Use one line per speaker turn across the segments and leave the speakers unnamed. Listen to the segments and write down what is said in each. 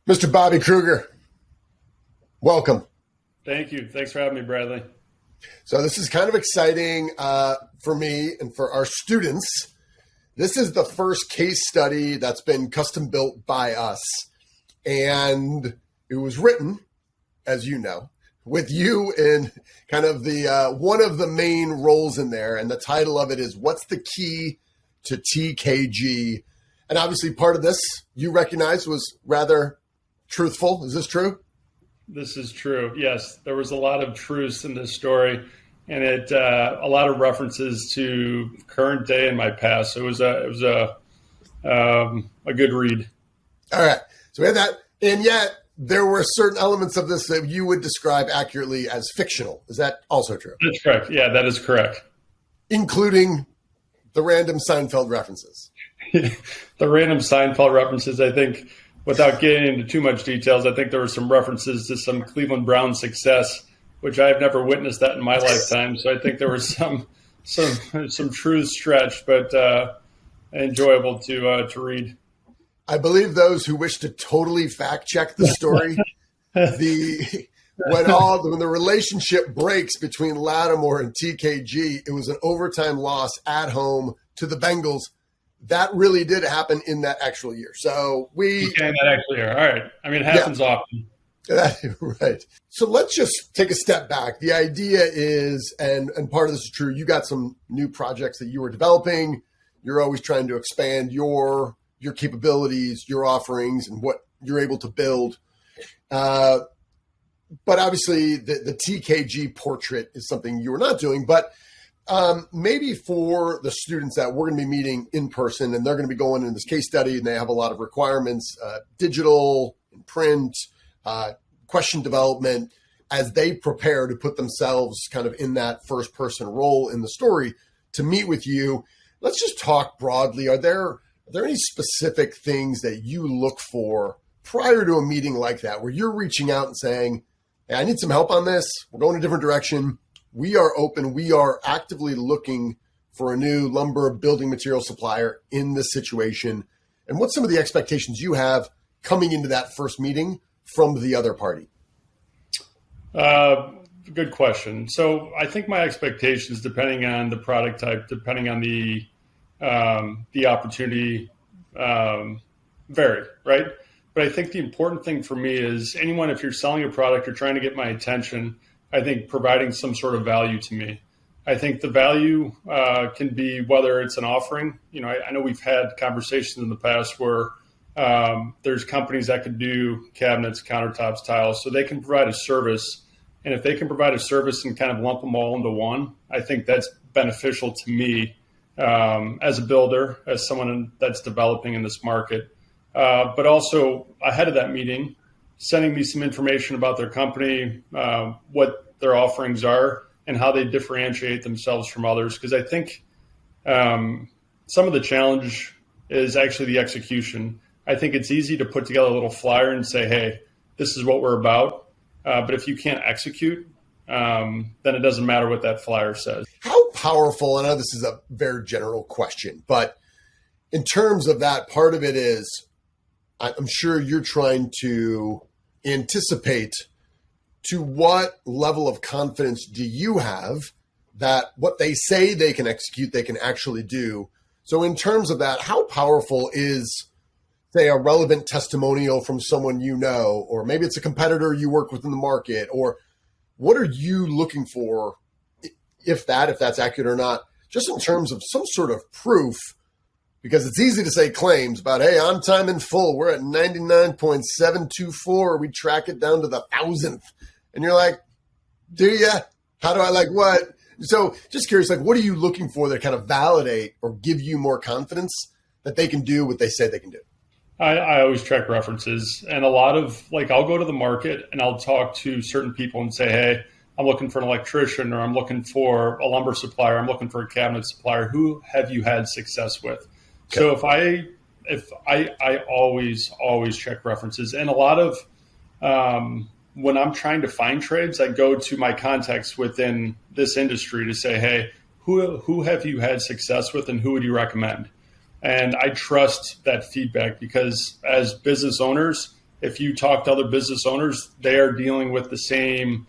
Mr. Bobby Krueger, welcome.
Thank you. Thanks for having me, Bradley.
So this is kind of exciting for me and for our students. This is the first case study that's been custom built by us. And it was written, as you know, with you in kind of the one of the main roles in there. And the title of it is, What's the Key to TKG? And obviously part of this you recognize was rather truthful. Is this true?
This is true. Yes, there was a lot of truths in this story, and it a lot of references to current day and my past. So it was a good read.
All right, so we had that, and yet there were certain elements of this that you would describe accurately as fictional. Is that also true?
That's correct. Yeah, that is correct.
Including the random Seinfeld references.
The random Seinfeld references, I think. Without getting into too much details, I think there were some references to some Cleveland Browns success, which I've never witnessed that in my lifetime. So I think there was some truth stretched, but enjoyable to read.
I believe those who wish to totally fact check the story, when the relationship breaks between Lattimore and TKG, it was an overtime loss at home to the Bengals. That really did happen in that actual year. So
that actual year. All right. I mean, it happens often.
Right. So let's just take a step back. The idea is, and part of this is true, you got some new projects that you were developing. You're always trying to expand your capabilities, your offerings, and what you're able to build. But obviously the TKG portrait is something you're not doing, but maybe for the students that we're going to be meeting in person, and they're going to be going in this case study, and they have a lot of requirements, digital and print, question development, as they prepare to put themselves kind of in that first person role in the story to meet with you. Let's just talk broadly. Are there any specific things that you look for prior to a meeting like that, where you're reaching out and saying, hey, I need some help on this. We're going a different direction. We are open. We are actively looking for a new lumber building material supplier in this situation. And what's some of the expectations you have coming into that first meeting from the other party?
Good question. So I think my expectations, depending on the product type, depending on the opportunity, vary, right? But I think the important thing for me is if you're selling a product or trying to get my attention, I think providing some sort of value to me. I think the value can be whether it's an offering. I know we've had conversations in the past where there's companies that could do cabinets, countertops, tiles, so they can provide a service. And if they can provide a service and kind of lump them all into one, I think that's beneficial to me as a builder, as someone that's developing in this market. But also ahead of that meeting, sending me some information about their company, what their offerings are, and how they differentiate themselves from others. Because I think some of the challenge is actually the execution. I think it's easy to put together a little flyer and say, hey, this is what we're about. But if you can't execute, then it doesn't matter what that flyer says.
How powerful, I know this is a very general question, but in terms of that, part of it is, I'm sure you're trying to anticipate to what level of confidence do you have that what they say they can execute, they can actually do. So in terms of that, how powerful is, say, a relevant testimonial from someone you know, or maybe it's a competitor you work with in the market, or what are you looking for, if that's accurate or not, just in terms of some sort of proof? Because it's easy to say claims about, hey, on time in full, we're at 99.724. We track it down to the thousandth. And you're like, do you? How do I what? So just curious, what are you looking for that kind of validate or give you more confidence that they can do what they say they can do?
I always track references. And a lot of, I'll go to the market and I'll talk to certain people and say, hey, I'm looking for an electrician, or I'm looking for a lumber supplier. I'm looking for a cabinet supplier. Who have you had success with? Okay. So if I always check references, and a lot of when I'm trying to find trades, I go to my contacts within this industry to say, hey, who have you had success with, and who would you recommend? And I trust that feedback, because as business owners, if you talk to other business owners, they are dealing with the same,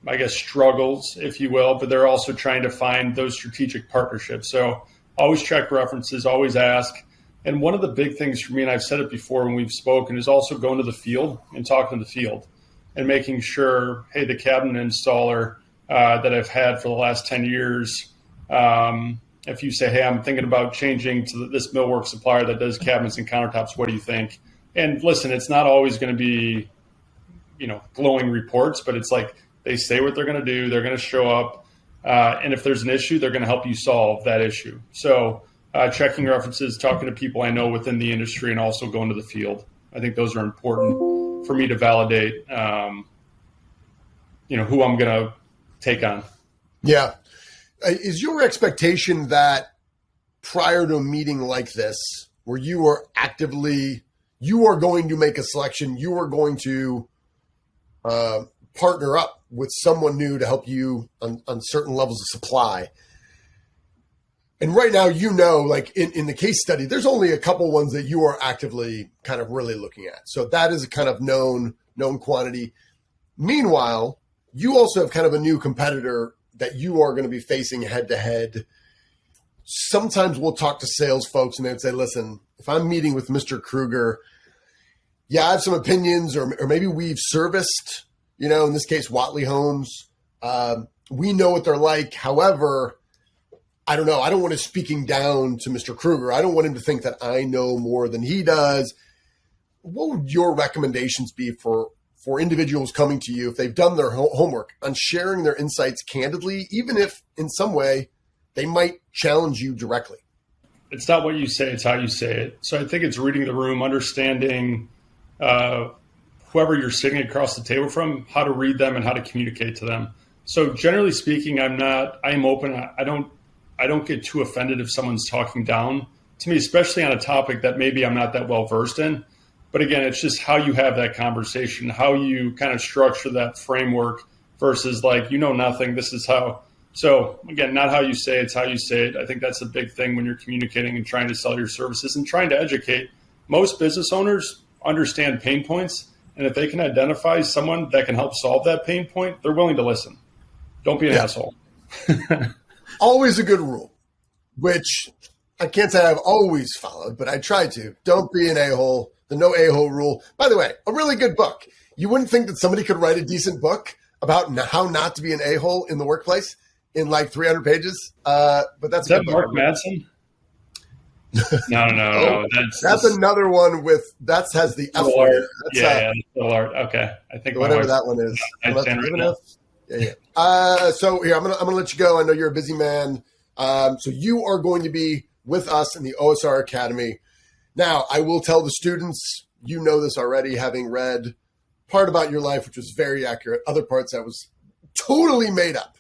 I guess, struggles, if you will, but they're also trying to find those strategic partnerships. So always check references, always ask. And one of the big things for me, and I've said it before when we've spoken, is also going to the field and talking to the field and making sure, hey, the cabinet installer that I've had for the last 10 years, if you say, hey, I'm thinking about changing to this millwork supplier that does cabinets and countertops, what do you think? And listen, it's not always going to be, glowing reports, but it's like they say what they're going to do. They're going to show up. And if there's an issue, they're going to help you solve that issue. So checking references, talking to people I know within the industry, and also going to the field. I think those are important for me to validate, who I'm going to take on.
Yeah. Is your expectation that prior to a meeting like this, where you are going to make a selection, you are going to partner up with someone new to help you on certain levels of supply? And right now, like in the case study, there's only a couple ones that you are actively kind of really looking at. So that is a kind of known quantity. Meanwhile, you also have kind of a new competitor that you are going to be facing head to head. Sometimes we'll talk to sales folks and they'd say, listen, if I'm meeting with Mr. Krueger, yeah, I have some opinions, or maybe we've serviced, in this case, Watley Homes. We know what they're like. However, I don't know. I don't want to speaking down to Mr. Krueger. I don't want him to think that I know more than he does. What would your recommendations be for individuals coming to you if they've done their homework on sharing their insights candidly, even if in some way they might challenge you directly?
It's not what you say, it's how you say it. So I think it's reading the room, understanding whoever you're sitting across the table from, how to read them and how to communicate to them. So generally speaking, I am open. I don't get too offended if someone's talking down to me, especially on a topic that maybe I'm not that well versed in. But again, it's just how you have that conversation, how you kind of structure that framework versus like, nothing, this is how. So again, not how you say it, it's how you say it. I think that's a big thing when you're communicating and trying to sell your services and trying to educate. Most business owners understand pain points. And if they can identify someone that can help solve that pain point, they're willing to listen. Don't be an asshole.
Always a good rule, which I can't say I've always followed, but I try to. Don't be an a-hole. The no a-hole rule. By the way, a really good book. You wouldn't think that somebody could write a decent book about how not to be an a-hole in the workplace in like 300 pages. But that's
Is that Mark Madsen? No.
That's another one that has the F word.
Yeah, okay. I think
whatever that one is. Yeah. So here, I'm gonna let you go. I know you're a busy man. So you are going to be with us in the OSR Academy. Now, I will tell the students, you know this already, having read part about your life, which was very accurate, other parts that was totally made up.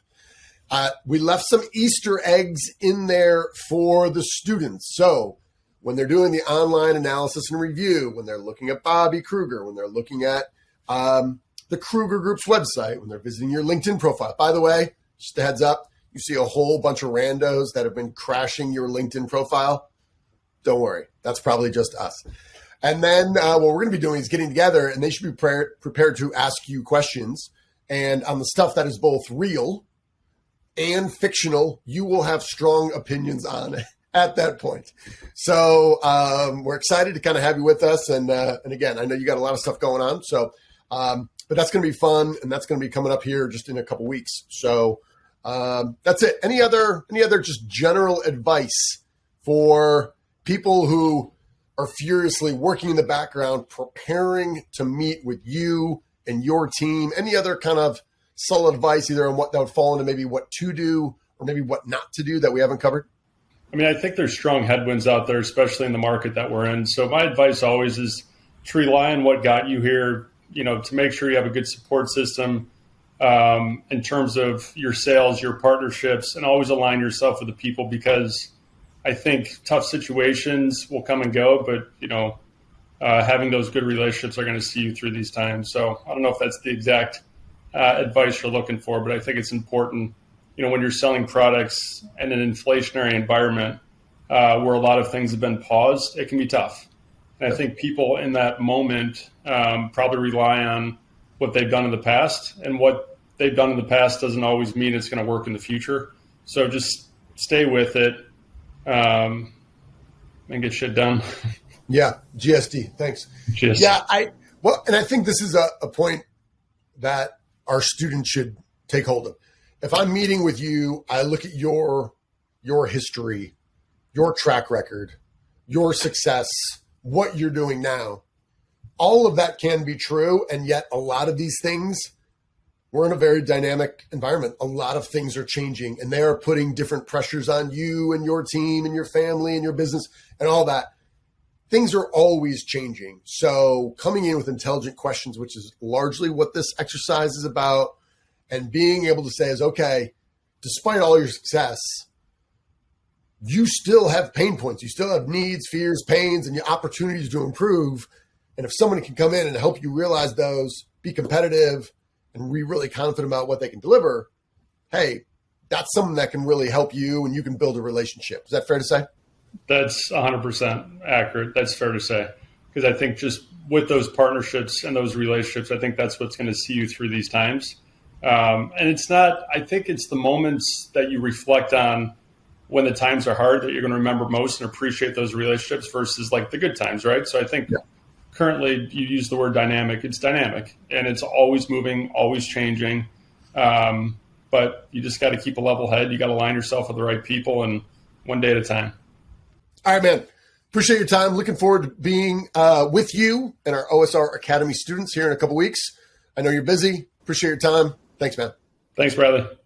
We left some Easter eggs in there for the students. So when they're doing the online analysis and review, when they're looking at Bobby Krueger, when they're looking at the Krueger Group's website, when they're visiting your LinkedIn profile. By the way, just a heads up, you see a whole bunch of randos that have been crashing your LinkedIn profile. Don't worry. That's probably just us. And then what we're going to be doing is getting together, and they should be prepared to ask you questions. And on the stuff that is both real and fictional, you will have strong opinions on it at that point. So we're excited to kind of have you with us. And again, I know you got a lot of stuff going on. So, but that's going to be fun, and that's going to be coming up here just in a couple weeks. So that's it. Any other just general advice for people who are furiously working in the background, preparing to meet with you and your team? Any other kind of solid advice, either on what that would fall into maybe what to do or maybe what not to do that we haven't covered?
I mean, I think there's strong headwinds out there, especially in the market that we're in. So my advice always is to rely on what got you here, to make sure you have a good support system in terms of your sales, your partnerships, and always align yourself with the people, because I think tough situations will come and go, but, having those good relationships are going to see you through these times. So I don't know if that's the exact advice you're looking for, but I think it's important, when you're selling products in an inflationary environment where a lot of things have been paused, it can be tough. And I think people in that moment probably rely on what they've done in the past, and what they've done in the past doesn't always mean it's going to work in the future. So just stay with it and get shit done.
Yeah, GSD. Thanks.
GSD.
Yeah, and I think this is a point that our students should take hold of. If I'm meeting with you, I look at your history, your track record, your success, what you're doing now. All of that can be true, and yet a lot of these things, we're in a very dynamic environment. A lot of things are changing, and they are putting different pressures on you and your team and your family and your business and all that. Things are always changing. So coming in with intelligent questions, which is largely what this exercise is about, and being able to say is, okay, despite all your success, you still have pain points. You still have needs, fears, pains, and your opportunities to improve. And if somebody can come in and help you realize those, be competitive, and be really confident about what they can deliver, hey, that's something that can really help you, and you can build a relationship. Is that fair to say?
That's 100% accurate. That's fair to say. Because I think just with those partnerships and those relationships, I think that's what's going to see you through these times. And it's not, I think it's the moments that you reflect on when the times are hard that you're going to remember most and appreciate those relationships versus like the good times, right? So I think currently you use the word dynamic. It's dynamic, and it's always moving, always changing. But you just got to keep a level head. You got to align yourself with the right people, and one day at a time.
All right, man. Appreciate your time. Looking forward to being with you and our OSR Academy students here in a couple weeks. I know you're busy. Appreciate your time. Thanks, man.
Thanks, Bradley.